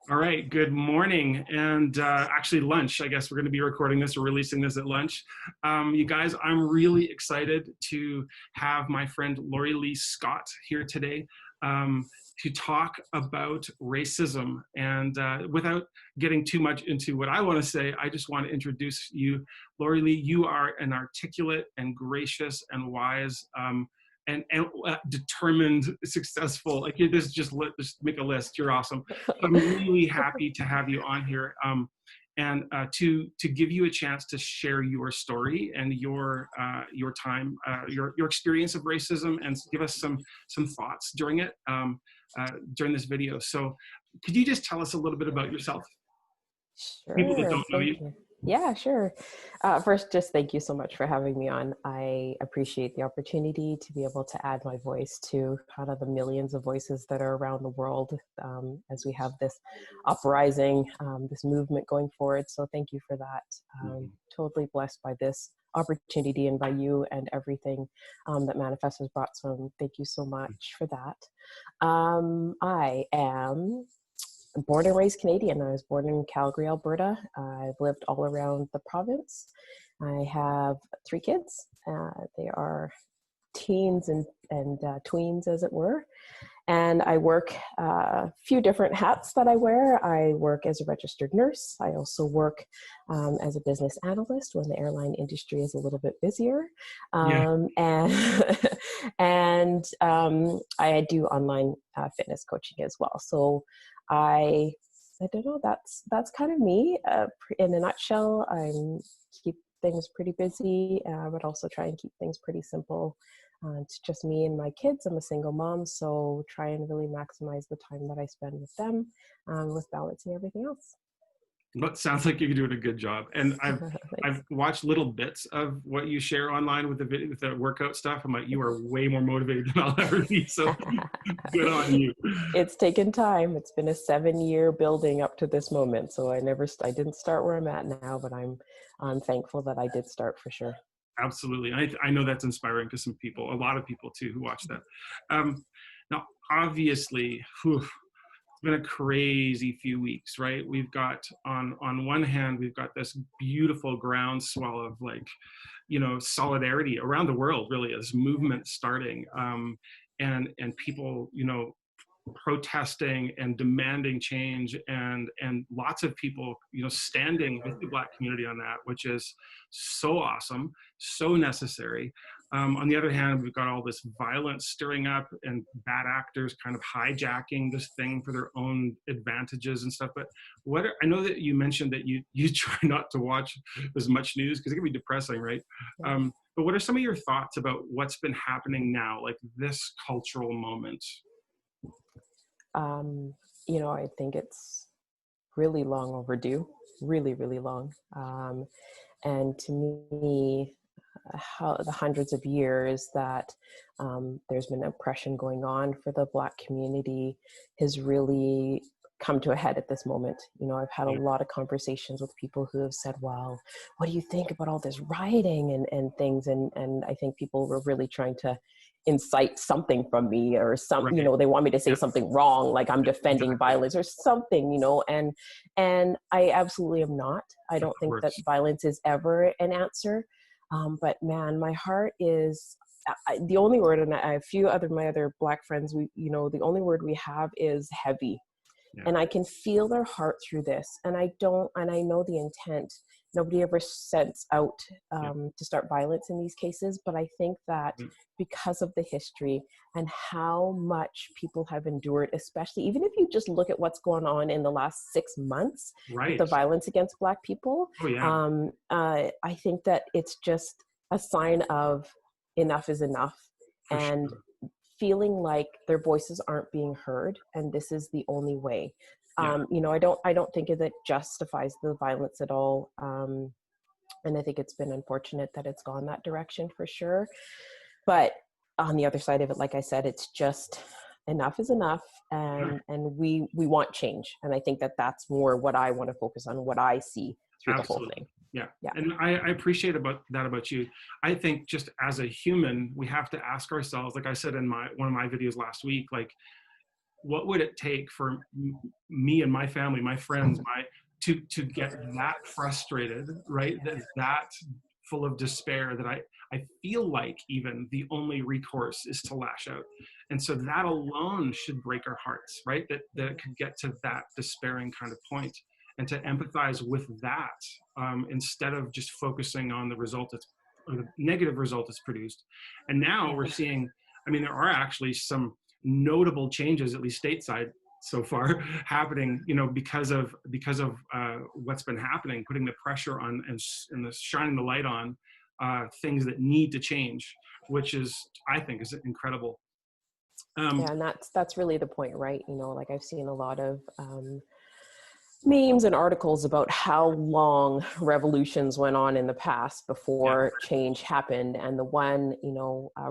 All right, good morning, and actually lunch. I guess we're going to be recording this or releasing this at lunch. You guys, I'm really excited to have my friend Lorilee Scott here today to talk about racism. And without getting too much into what I want to say, I just want to introduce you. Lorilee, you are an articulate and gracious and wise and determined, successful. Like this, just make a list. You're awesome. I'm really happy to have you on here, and to give you a chance to share your story and your time, your experience of racism, and give us some thoughts during it, during this video. So, could you just tell us a little bit about yourself? People that Sure, don't know thank you. you. Yeah, sure. First, just thank you so much for having me on. I appreciate the opportunity to be able to add my voice to kind of the millions of voices that are around the world as we have this uprising, this movement going forward. So thank you for that. Totally blessed by this opportunity and by you and everything that Manifest has brought. So thank you so much for that. I am born and raised Canadian. I was born in Calgary, Alberta. I've lived all around the province. I have 3 kids. They are teens and tweens, as it were. And I work a few different hats that I wear. I work as a registered nurse. I also work as a business analyst when the airline industry is a little bit busier. And I do online fitness coaching as well. So I don't know, that's kind of me in a nutshell. I keep things pretty busy, but also try and keep things pretty simple. It's just me and my kids. I'm a single mom, so try and really maximize the time that I spend with them, with balancing everything else. But sounds like you're doing a good job. And I've watched little bits of what you share online with the workout stuff. I'm like, you are way more motivated than I'll ever be. So good on you. It's taken time. It's been a 7-year building up to this moment. So I didn't start where I'm at now, but I'm thankful that I did start for sure. Absolutely. I know that's inspiring to some people, a lot of people too, who watch that. Now, obviously, it's been a crazy few weeks, right? We've got on one hand, we've got this beautiful groundswell of solidarity around the world, really, this movement starting, and people, protesting and demanding change, and lots of people, standing with the Black community on that, which is so awesome, so necessary. On the other hand, we've got all this violence stirring up and bad actors kind of hijacking this thing for their own advantages and stuff. But I know that you mentioned that you try not to watch as much news because it can be depressing, right? But what are some of your thoughts about what's been happening now, like this cultural moment? I think it's really long overdue, really, really long. And to me, how the hundreds of years that there's been oppression going on for the Black community has really come to a head at this moment. I've had a lot of conversations with people who have said, well, what do you think about all this rioting and things? And I think people were really trying to incite something from me or they want me to say something wrong, like I'm defending violence or something, and I absolutely am not. I don't think that violence is ever an answer. But man, my heart is the only word, and I have a few my other Black friends, the only word we have is heavy. Yeah. And I can feel their heart through this. And I know the intent. Nobody ever sets out to start violence in these cases. But I think that because of the history and how much people have endured, especially even if you just look at what's going on in the last 6 months with the violence against Black people, I think that it's just a sign of enough is enough. And feeling like their voices aren't being heard, and this is the only way. I don't think that justifies the violence at all. And I think it's been unfortunate that it's gone that direction for sure. But on the other side of it, like I said, it's just enough is enough, and we want change. And I think that that's more what I want to focus on, what I see through the whole thing. Yeah. And I appreciate about you. I think just as a human, we have to ask ourselves, like I said in one of my videos last week, like, what would it take for me and my family, my friends, to get that frustrated, right? That full of despair that I feel like even the only recourse is to lash out. And so that alone should break our hearts, right? That it could get to that despairing kind of point, and to empathize with that, instead of just focusing on the result that's, or the negative result that's produced. And now we're seeing, I mean, there are actually some notable changes, at least stateside so far, happening, because of what's been happening, putting the pressure on and the shining the light on things that need to change, which is, I think, is incredible. Yeah, and that's really the point, right? Like I've seen a lot of memes and articles about how long revolutions went on in the past before change happened. And the one,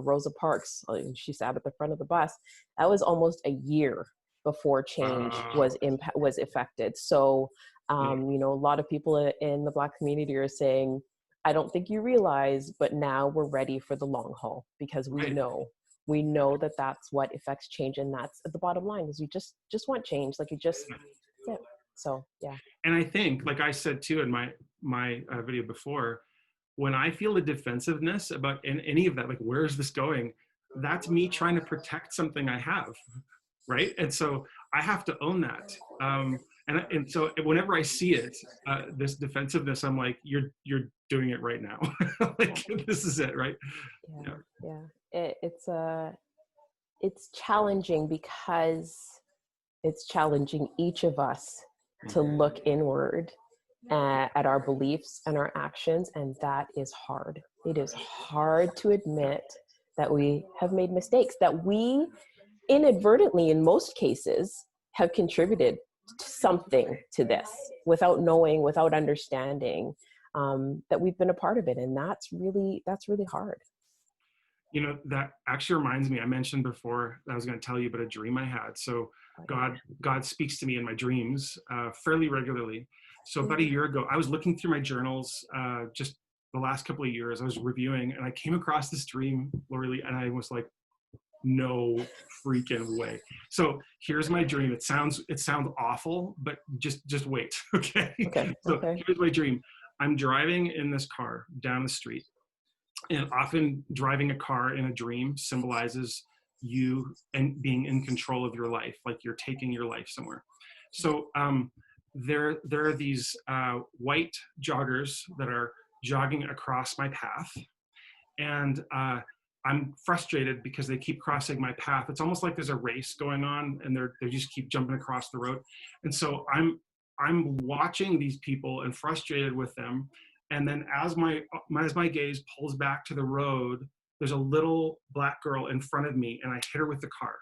Rosa Parks, she sat at the front of the bus. That was almost a year before change was affected. So, a lot of people in the Black community are saying, I don't think you realize, but now we're ready for the long haul, because we know that that's what affects change. And that's at the bottom line, is you just want change. Like yeah. So, yeah. And I think, like I said too in my video before, when I feel a defensive-ness about any of that, like, where's this going? That's me trying to protect something I have, right? And so I have to own that. And so whenever I see it, this defensiveness, I'm like, you're doing it right now. Like, this is it, right? Yeah. It's challenging, because it's challenging each of us to look inward at our beliefs and our actions. And that is hard. It is hard to admit that we have made mistakes, that we inadvertently, in most cases, have contributed something to this without knowing, without understanding, that we've been a part of it. And that's really hard. That actually reminds me, I mentioned before that I was going to tell you about a dream I had. So God speaks to me in my dreams fairly regularly. So about a year ago, I was looking through my journals, just the last couple of years. I was reviewing, and I came across this dream, Lorilee, and I was like, no freaking way. So here's my dream. It sounds awful, but just wait. Okay. So here's my dream. I'm driving in this car down the street. And often driving a car in a dream symbolizes you and being in control of your life, like you're taking your life somewhere. So there are these white joggers that are jogging across my path, and I'm frustrated because they keep crossing my path. It's almost like there's a race going on, and they just keep jumping across the road. And so I'm watching these people and frustrated with them. And then as my gaze pulls back to the road, there's a little Black girl in front of me, and I hit her with the car.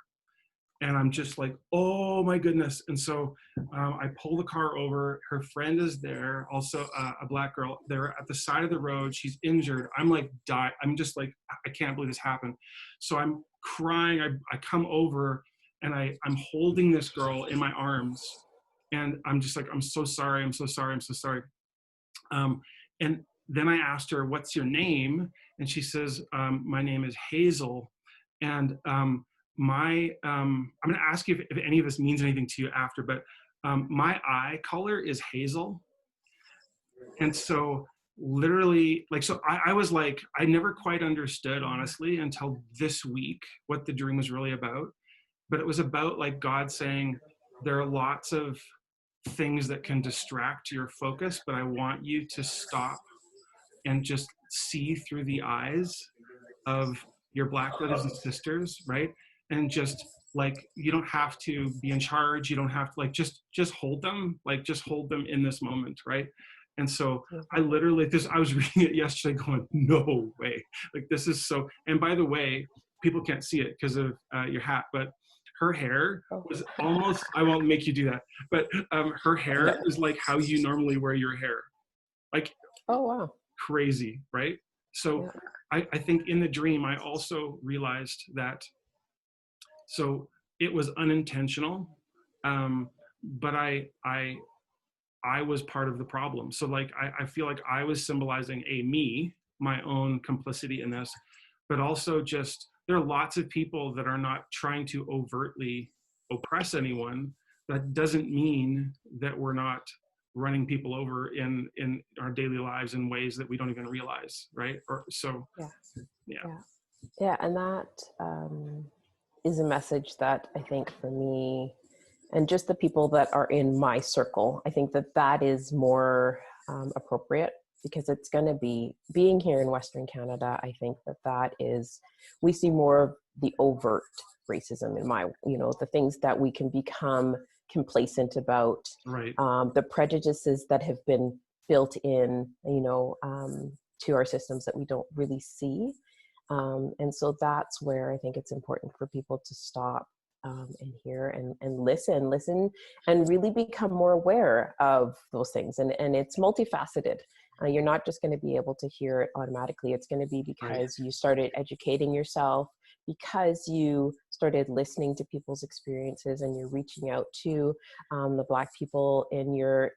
And I'm just like, oh my goodness. And so I pull the car over. Her friend is there, also a Black girl. They're at the side of the road. She's injured. I'm like, I'm just like, I can't believe this happened. So I'm crying. I come over, and I'm holding this girl in my arms. And I'm just like, I'm so sorry. I'm so sorry. I'm so sorry. And then I asked her, what's your name? And she says, my name is Hazel. And I'm going to ask you if any of this means anything to you after, but my eye color is hazel. And so literally, like, so I was like, I never quite understood, honestly, until this week, what the dream was really about. But it was about, like, God saying, there are lots of things that can distract your focus, but I want you to stop and just see through the eyes of your Black brothers and sisters, right? And just, like, you don't have to be in charge. You don't have to, like, just hold them, like, just hold them in this moment, right? And so I literally, I was reading it yesterday going, no way. Like, this is so, and by the way, people can't see it because of your hat, but her hair was almost, I won't make you do that, but her hair is like how you normally wear your hair. Like, oh, wow. Crazy, right? So I think in the dream, I also realized that, so it was unintentional, but I was part of the problem. So, like, I feel like I was symbolizing me, my own complicity in this, but also just, there are lots of people that are not trying to overtly oppress anyone, that doesn't mean that we're not running people over in our daily lives in ways that we don't even realize, right? Or so, Yeah. yeah. Yeah. Yeah. And that is a message that I think for me, and just the people that are in my circle, I think that that is more appropriate, because it's going to be, being here in Western Canada, I think that that is, we see more of the overt racism in my, the things that we can become complacent about, Right. the prejudices that have been built in, to our systems that we don't really see. And so that's where I think it's important for people to stop and hear and listen and really become more aware of those things. And it's multifaceted. You're not just going to be able to hear it automatically. It's going to be Right. because you started educating yourself, because you started listening to people's experiences, and you're reaching out to the Black people in your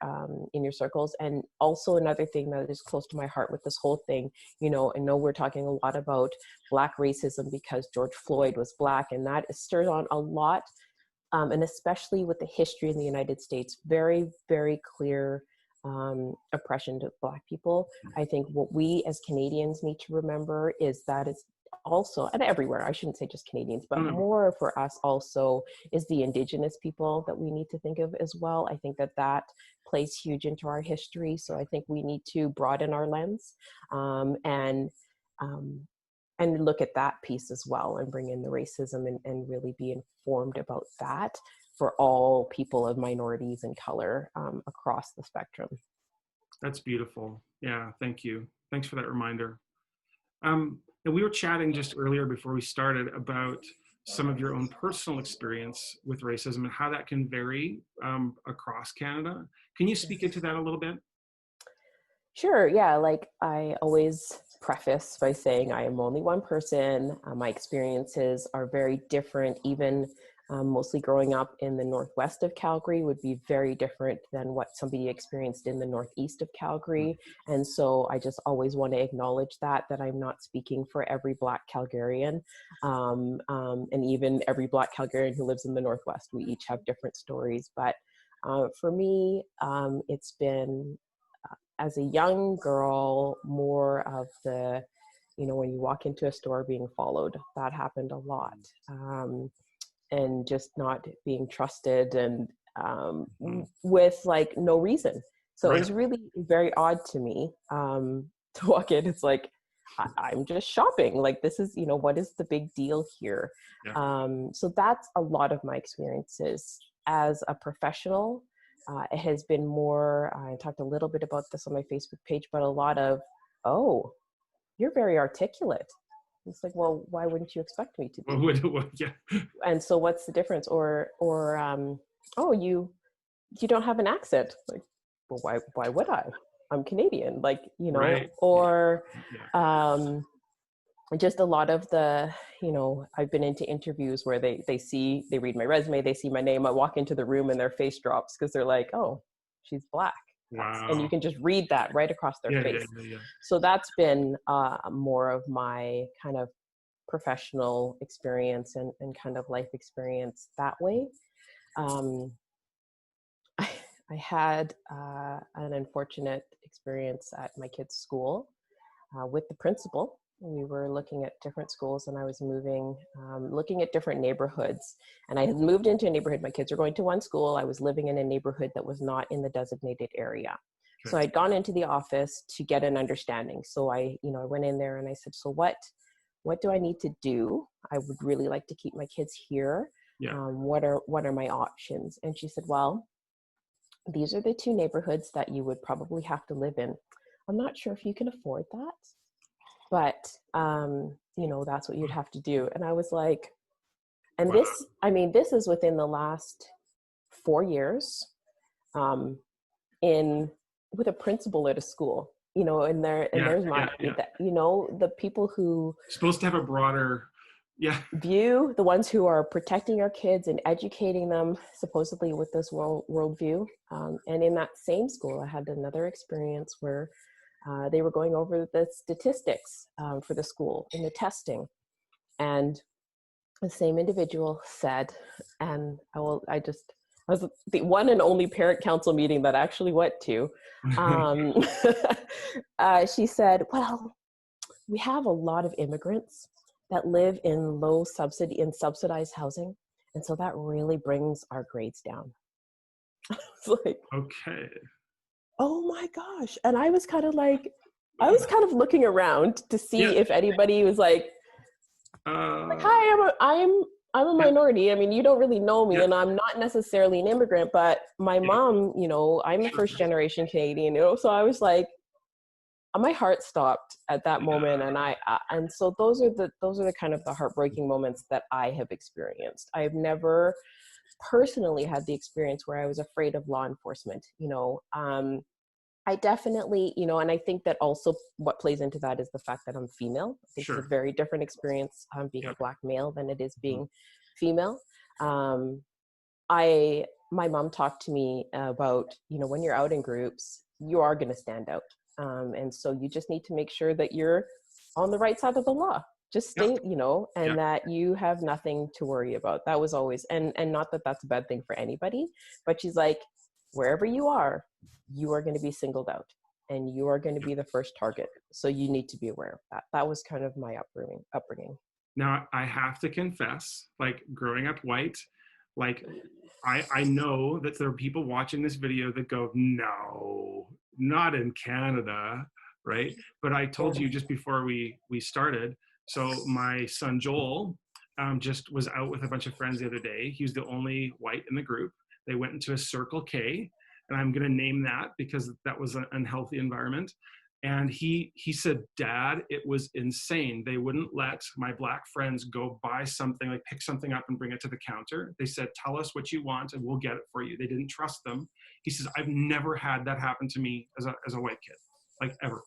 circles. And also another thing that is close to my heart with this whole thing, I know we're talking a lot about Black racism because George Floyd was Black, and that stirs on a lot, and especially with the history in the United States, very, very clear oppression to Black people. I think what we as Canadians need to remember is that it's also, and everywhere, I shouldn't say just Canadians, but more for us also, is the Indigenous people that we need to think of as well. I think that that plays huge into our history. So I think we need to broaden our lens and look at that piece as well, and bring in the racism and really be informed about that for all people of minorities and color across the spectrum. That's beautiful. Yeah, thank you. Thanks for that reminder. And we were chatting just earlier before we started about some of your own personal experience with racism and how that can vary across Canada. Can you speak into that a little bit? Sure. Yeah. Like I always preface by saying I am only one person. My experiences are very different. Even mostly growing up in the northwest of Calgary would be very different than what somebody experienced in the northeast of Calgary. And so I just always want to acknowledge that I'm not speaking for every Black Calgarian, and even every Black Calgarian who lives in the northwest. We each have different stories. But for me, it's been, as a young girl, more of the, when you walk into a store being followed, that happened a lot. And just not being trusted, and with like no reason. So Right. it was really very odd to me to walk in. It's like, I'm just shopping. Like, this is, what is the big deal here? Yeah. So that's a lot of my experiences. As a professional, it has been more, I talked a little bit about this on my Facebook page, but a lot of, oh, you're very articulate. It's like, well, why wouldn't you expect me to be? Yeah. And so what's the difference? Or oh, you don't have an accent. Like, well, why would I? I'm Canadian, like, Right. or Yeah. Just a lot of the, I've been into interviews where they read my resume, they see my name, I walk into the room and their face drops because they're like, oh, she's Black. And you Wow. can just read that right across their Yeah, face. yeah. So that's been more of my kind of professional experience and kind of life experience that way. I had an unfortunate experience at my kid's school with the principal. We were looking at different schools, and I was moving, looking at different neighborhoods. And I had moved into a neighborhood. My kids were going to one school. I was living in a neighborhood that was not in the designated area. Okay. So I'd gone into the office to get an understanding. So I went in there and I said, so what do I need to do? I would really like to keep my kids here. Yeah. What are my options? And she said, well, these are the two neighborhoods that you would probably have to live in. I'm not sure if you can afford that, but that's what you'd have to do. And I was like, and Wow. this is within the last 4 years, with a principal at a school, and there's my, the people who Supposed to have a broader, view, the ones who are protecting our kids and educating them supposedly with this worldview. And in that same school, I had another experience where they were going over the statistics for the school in the testing. And the same individual said, and I was the one and only parent council meeting that I actually went to. Um, she said, well, we have a lot of immigrants that live in subsidized housing. And so that really brings our grades down. It's like, Okay. oh my gosh. And I was kind of looking around to Yeah. see if anybody was like, Uh, hi, I'm a yeah. minority. I mean, you don't really know me, Yeah. and I'm not necessarily an immigrant, but my Yeah. mom, I'm a Sure. first generation Canadian, so I was like, my heart stopped at that moment, and and so those are the kind of the heartbreaking moments that I have experienced. I've never personally had the experience where I was afraid of law enforcement. I definitely, and I think that also what plays into that is the fact that I'm female. I think it's a Sure. very different experience being a Yep. Black male than it is Mhm. being female. Um, my mom talked to me about, when you're out in groups, you are going to stand out. And so you just need to make sure that you're on the right side of the law. Just Yep. stay, Yeah. and that you have nothing to worry about. That was always, and not that that's a bad thing for anybody, but she's like, wherever you are going to be singled out and you are going to Yep. be the first target. So you need to be aware of that. That was kind of my upbringing. Now I have to confess, like growing up white, like I know that there are people watching this video that go, no, not in Canada, right? But I told you just before we started. So my son Joel just was out with a bunch of friends the other day. He was the only white in the group. They went into a Circle K, and I'm going to name that because that was an unhealthy environment. And he said, Dad, it was insane. They wouldn't let my Black friends go buy something, like pick something up and bring it to the counter. They said, tell us what you want and we'll get it for you. They didn't trust them. He says, I've never had that happen to me as a white kid, like ever.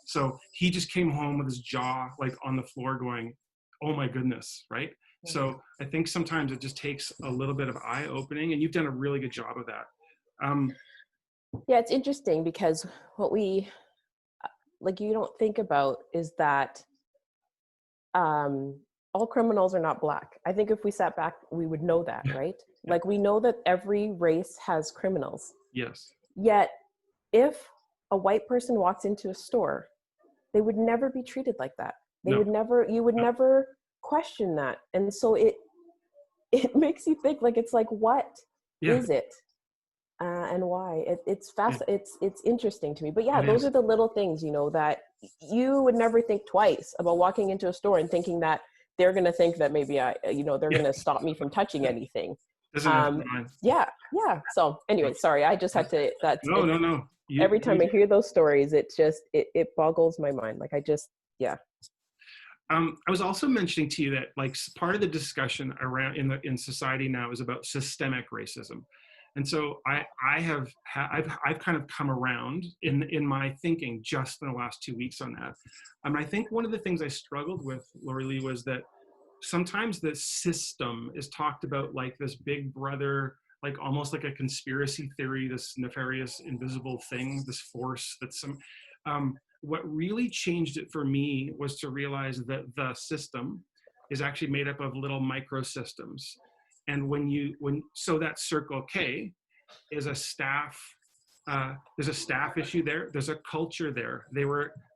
So he just came home with his jaw like on the floor going, oh my goodness, right? So I think sometimes it just takes a little bit of eye opening, and you've done a really good job of that. Um, Yeah, it's interesting because what we you don't think about is that um, all criminals are not Black. I think if we sat back, we would know that, right? yeah, Like we know that every race has criminals. yes, Yet, if a white person walks into a store, they would never be treated like that. no, You would no, never question that. And so it makes you think, like, it's like, what yeah, is it? And why it's fast. it, It's interesting to me, but yeah, it those is. are the little things, that you would never think twice about walking into a store and thinking that they're going to think that maybe they're Yeah, going to stop me from touching anything. doesn't enter um my mind. yeah. So anyway, sorry, I just had to, that's No, it. no, no. Every You time I hear those stories, it boggles my mind. Like yeah. I was also mentioning to you that like part of the discussion around in society now is about systemic racism, and so I've kind of come around in my thinking just in the last 2 weeks on that. I think one of the things I struggled with, Lorilee, was that sometimes the system is talked about like this big brother, like almost like a conspiracy theory, this nefarious invisible thing, this force that's some what really changed it for me was to realize that the system is actually made up of little microsystems. And so that Circle K is a staff, there's a staff issue there. There's a culture there.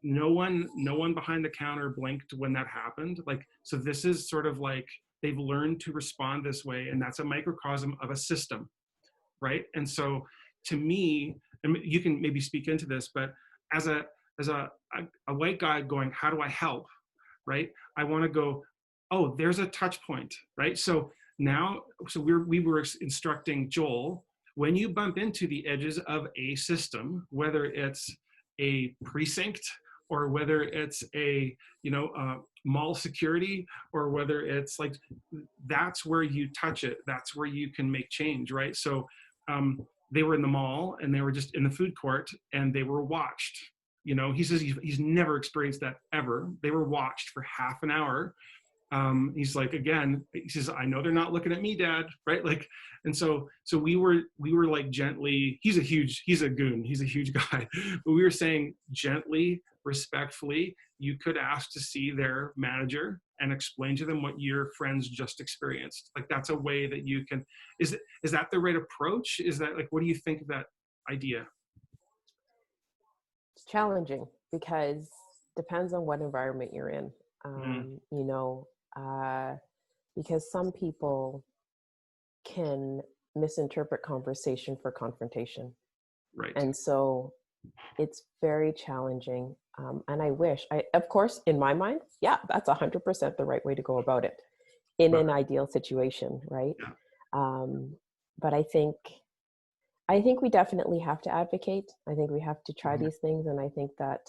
No one behind the counter blinked when that happened. Like, so this is sort of like, they've learned to respond this way. And that's a microcosm of a system, right? And so to me, and you can maybe speak into this, but as a white guy going, how do I help, right? I want to go, oh, there's a touch point, right? So we were instructing Joel, when you bump into the edges of a system, whether it's a precinct or whether it's a mall security, or whether it's like, that's where you touch it, that's where you can make change, right? So they were in the mall and they were just in the food court and they were watched. He says he's never experienced that ever. They were watched for half an hour. He's like, again, he says, I know they're not looking at me, Dad, right? Like, and so we were like gently, he's a goon, he's a huge guy, but we were saying gently, respectfully, you could ask to see their manager, and explain to them what your friends just experienced. Like that's a way that you can, is that the right approach? Is that like, what do you think of that idea? It's challenging because depends on what environment you're in. Mm, You know, because some people can misinterpret conversation for confrontation. right. And so it's very challenging. And I wish, of course, in my mind, yeah, that's 100% the right way to go about it in But an ideal situation, right? yeah. Um, but I think we definitely have to advocate. I think we have to try Mhm. these things, and I think that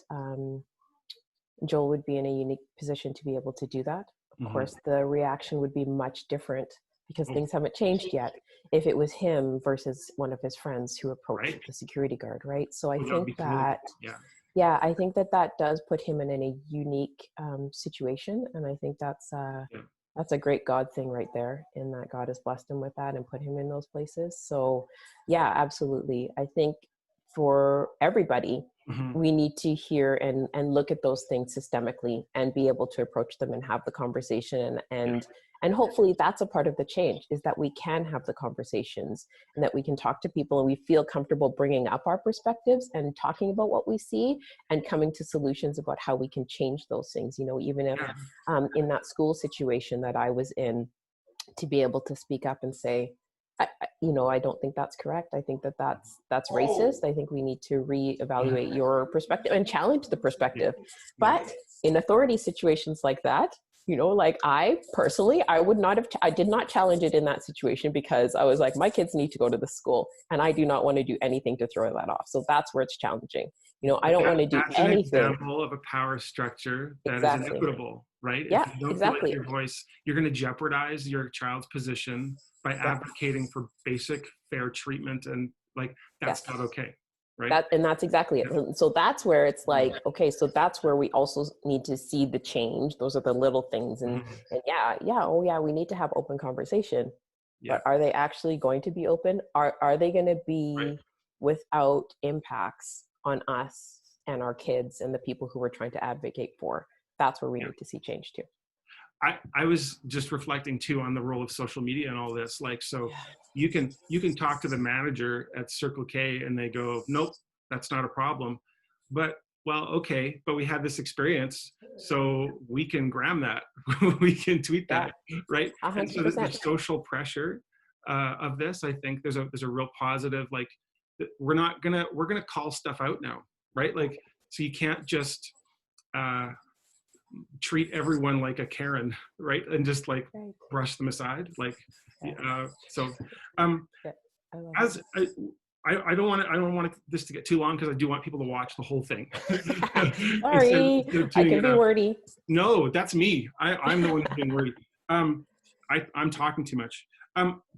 Joel would be in a unique position to be able to do that. Of Mhm. course, the reaction would be much different because Oh, things haven't changed yet if it was him versus one of his friends who approached right. the security guard, right? So I Oh, that would think be totally that, different. Yeah. yeah, I think that that does put him in a unique situation, and I think Yeah. that's a great God thing right there, in that God has blessed him with that and put him in those places. So, yeah, absolutely. I think for everybody, Mhm. we need to hear and look at those things systemically and be able to approach them and have the conversation, Yeah. and hopefully that's a part of the change, is that we can have the conversations and that we can talk to people and we feel comfortable bringing up our perspectives and talking about what we see and coming to solutions about how we can change those things, you know, even if Yeah. in that school situation that I was in, to be able to speak up and say, you know, I don't think that's correct. I think that that's racist. I think we need to Mhm. reevaluate your perspective and challenge the Yeah. perspective. Yeah. But in authority situations like that, you know, like I personally, I would not have, I did not challenge it in that situation because I was like, my kids need to go to the school and I do not want to do anything to throw that off. So that's where it's challenging. You know, I But don't want to do that's an anything. example of a power structure that is Exactly. inequitable, right? If Yeah, you don't feel like exactly. your voice, you're going to jeopardize your child's position by Yeah, advocating for basic fair treatment, and like that's yes. not okay, right? That, and that's exactly it. Yeah. So that's where it's Mhm. like, okay, so that's where we also need to see the change. Those are the little things. Mhm. And yeah, yeah, oh yeah, we need to have open conversation. Yeah. But are they actually going to be open? Are they going to Right. be without impacts on us and our kids and the people who we're trying to advocate for? That's where we Yeah. need to see change too. I was just reflecting too on the role of social media and all this. Like, so Yeah. you can talk to the manager at Circle K and they go, nope, that's not a problem. But well, okay, but we had this experience, so we can gram that, we can tweet Yeah, that, right? a And hundred so the percent. social pressure of this, I think there's a real positive. Like, we're gonna call stuff out now, right? Like, so you can't just uh, treat everyone like a Karen, right? And just like Right. brush them aside. Like, Yes. so um, Yeah, I love it. as I don't want this to get too long because I do want people to watch the whole thing Sorry, instead of I tuning can it be out. wordy. No, that's me. I'm the one who's being worried. I'm talking too much.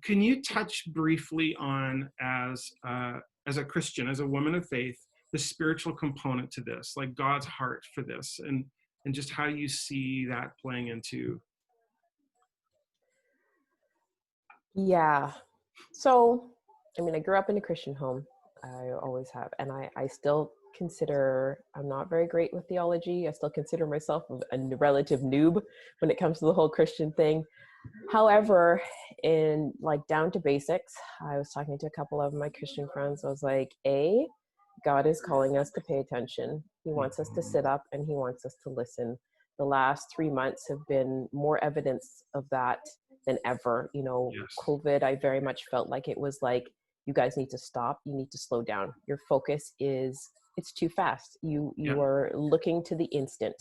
Can you touch briefly on, as a Christian, as a woman of faith, the spiritual component to this, like God's heart for this, and just how you see that playing into? Yeah. So, I mean, I grew up in a Christian home. I always have. And I still consider, I'm not very great with theology. I still consider myself a relative noob when it comes to the whole Christian thing. However, in like down to basics, I was talking to a couple of my Christian friends. I was like, God is calling us to pay attention. He wants us to sit up and he wants us to listen. The last 3 months have been more evidence of that than ever. You know, Yes. COVID, I very much felt like it was like, you guys need to stop. You need to slow down. Your focus is, it's too fast. Yeah. You are looking to the instant.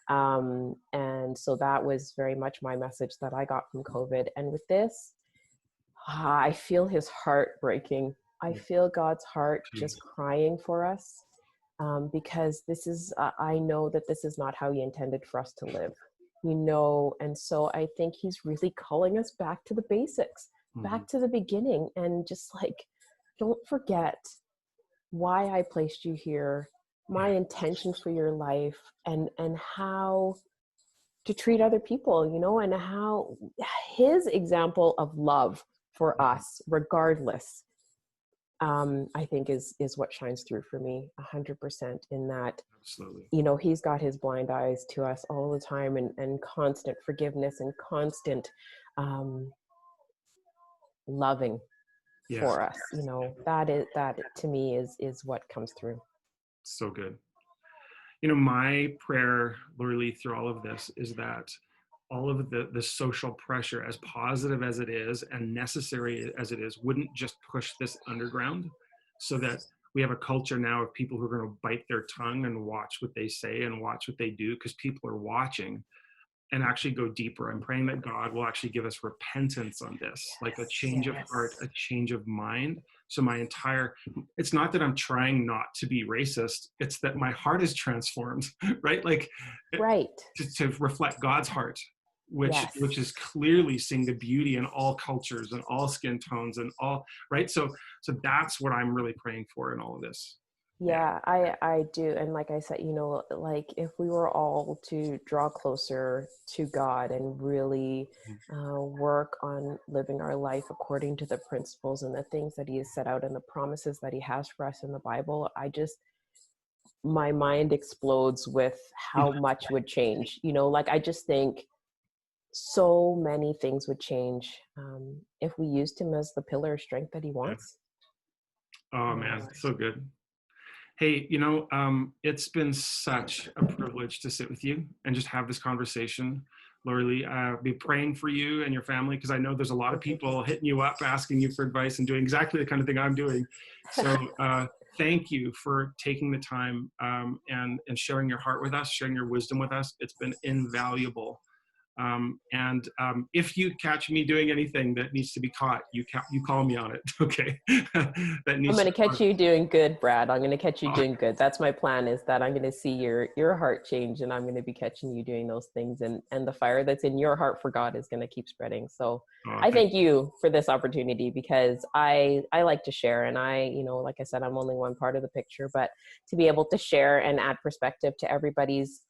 And so that was very much my message that I got from COVID. And with this, I feel his heart breaking. I Yeah. feel God's heart Jeez. just crying for us, because this is, I know that this is not how he intended for us to live, you know, and so I think he's really calling us back to the basics, Mhm. back to the beginning, and just like, don't forget why I placed you here, my Yeah. intention for your life, and how to treat other people, you know, and how his example of love for Mhm. us, regardless, I think is what shines through for me 100%, in that, Absolutely. you know, he's got his blind eyes to us all the time, and constant forgiveness and constant um, loving Yeah. for us. You know, that to me is what comes through. So good. You know, my prayer, Lorilee, through all of this is that all of the social pressure, as positive as it is and necessary as it is, wouldn't just push this underground, so that we have a culture now of people who are going to bite their tongue and watch what they say and watch what they do because people are watching, and actually go deeper. I'm praying that God will actually give us repentance on this, like a change of heart, Yes. a change of mind. So it's not that I'm trying not to be racist, it's that my heart is transformed, right? Like Right. to reflect God's heart, which Yes. is clearly seeing the beauty in all cultures and all skin tones and all, right? So that's what I'm really praying for in all of this. Yeah. Yeah, I do. And like I said, you know, like if we were all to draw closer to God and really work on living our life according to the principles and the things that he has set out and the promises that he has for us in the Bible, my mind explodes with how much would change. You know, like I just think so many things would change if we used him as the pillar of strength that he Yeah. wants. Oh Um, man, so good. Hey, it's been such a privilege to sit with you and just have this conversation. Lorilee, I'll be praying for you and your family, because I know there's a lot of people hitting you up, asking you for advice and doing exactly the kind of thing I'm doing. So thank you for taking the time and sharing your heart with us, sharing your wisdom with us. It's been invaluable. And if you catch me doing anything that needs to be caught, you call me on it. Okay. That I'm needs going to to catch you doing good, Brad. I'm going to catch you oh, doing good. That's my plan, is that I'm going to see your heart change, and I'm going to be catching you doing those things, and the fire that's in your heart for God is going to keep spreading. So I thank thank you for this opportunity, because I like to share, and you know, like I said, I'm only one part of the picture, but to be able to share and add perspective to everybody's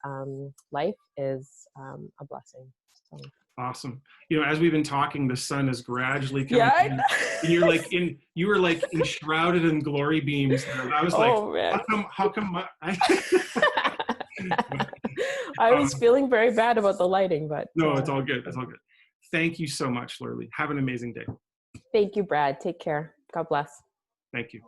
life is a blessing. So. awesome. As we've been talking, the sun is gradually coming Yeah, I in, and you were like enshrouded in glory beams there. I was like, oh man. how come I was feeling very bad about the lighting, but no, it's all good. It's all good. Thank you so much, Lorilee. Have an amazing day. thank you, Brad. Take care. God bless. Thank you.